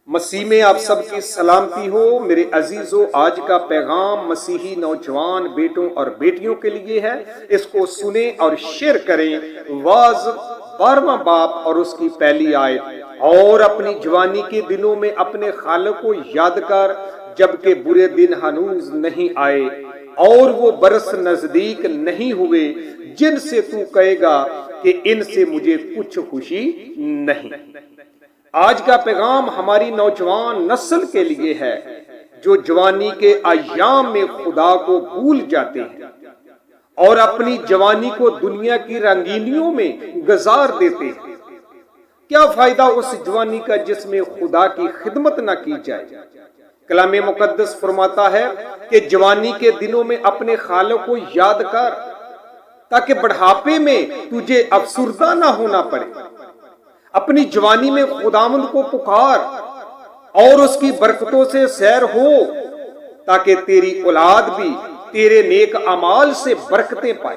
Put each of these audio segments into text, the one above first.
مسیح میں آپ سب کی سلامتی ہو میرے عزیزو۔ آج کا پیغام مسیحی نوجوان بیٹوں اور بیٹیوں کے لیے ہے، اس کو سنیں اور شیئر کریں۔ واعظ 12واں باب اور اس کی پہلی آیت۔ اور اپنی جوانی کے دنوں میں اپنے خالق کو یاد کر جبکہ برے دن ہنوز نہیں آئے اور وہ برس نزدیک نہیں ہوئے جن سے تو کہے گا کہ ان سے مجھے کچھ خوشی نہیں۔ آج کا پیغام ہماری نوجوان نسل کے لیے ہے جو جوانی کے ایام میں خدا کو بھول جاتے ہیں اور اپنی جوانی کو دنیا کی رنگینیوں میں گزار دیتے ہیں۔ کیا فائدہ اس جوانی کا جس میں خدا کی خدمت نہ کی جائے؟ کلام مقدس فرماتا ہے کہ جوانی کے دنوں میں اپنے خالق کو یاد کر تاکہ بڑھاپے میں تجھے افسردہ نہ ہونا پڑے۔ اپنی جوانی میں خداوند کو پکار اور اس کی برکتوں سے سیر ہو تاکہ تیری اولاد بھی تیرے نیک اعمال سے برکتیں پائے۔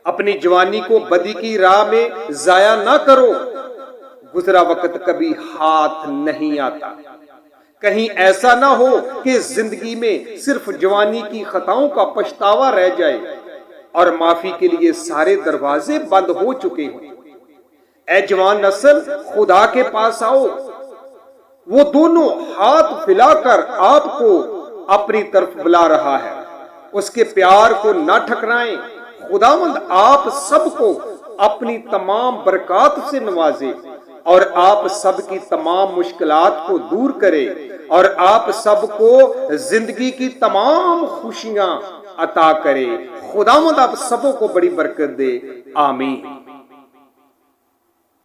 اپنی جوانی کو بدی کی راہ میں ضائع نہ کرو، گزرا وقت کبھی ہاتھ نہیں آتا۔ کہیں ایسا نہ ہو کہ زندگی میں صرف جوانی کی خطاؤں کا پچھتاوا رہ جائے اور معافی کے لیے سارے دروازے بند ہو چکے ہوں۔ اے جوان نسل، خدا کے پاس آؤ، وہ دونوں ہاتھ پھیلا کر آپ کو اپنی طرف بلا رہا ہے۔ اس کے پیار کو نہ ٹھکرائیں۔ خداوند آپ سب کو اپنی تمام برکات سے نوازے اور آپ سب کی تمام مشکلات کو دور کرے اور آپ سب کو زندگی کی تمام خوشیاں عطا کرے۔ خداوند آپ سب کو بڑی برکت دے۔ آمین۔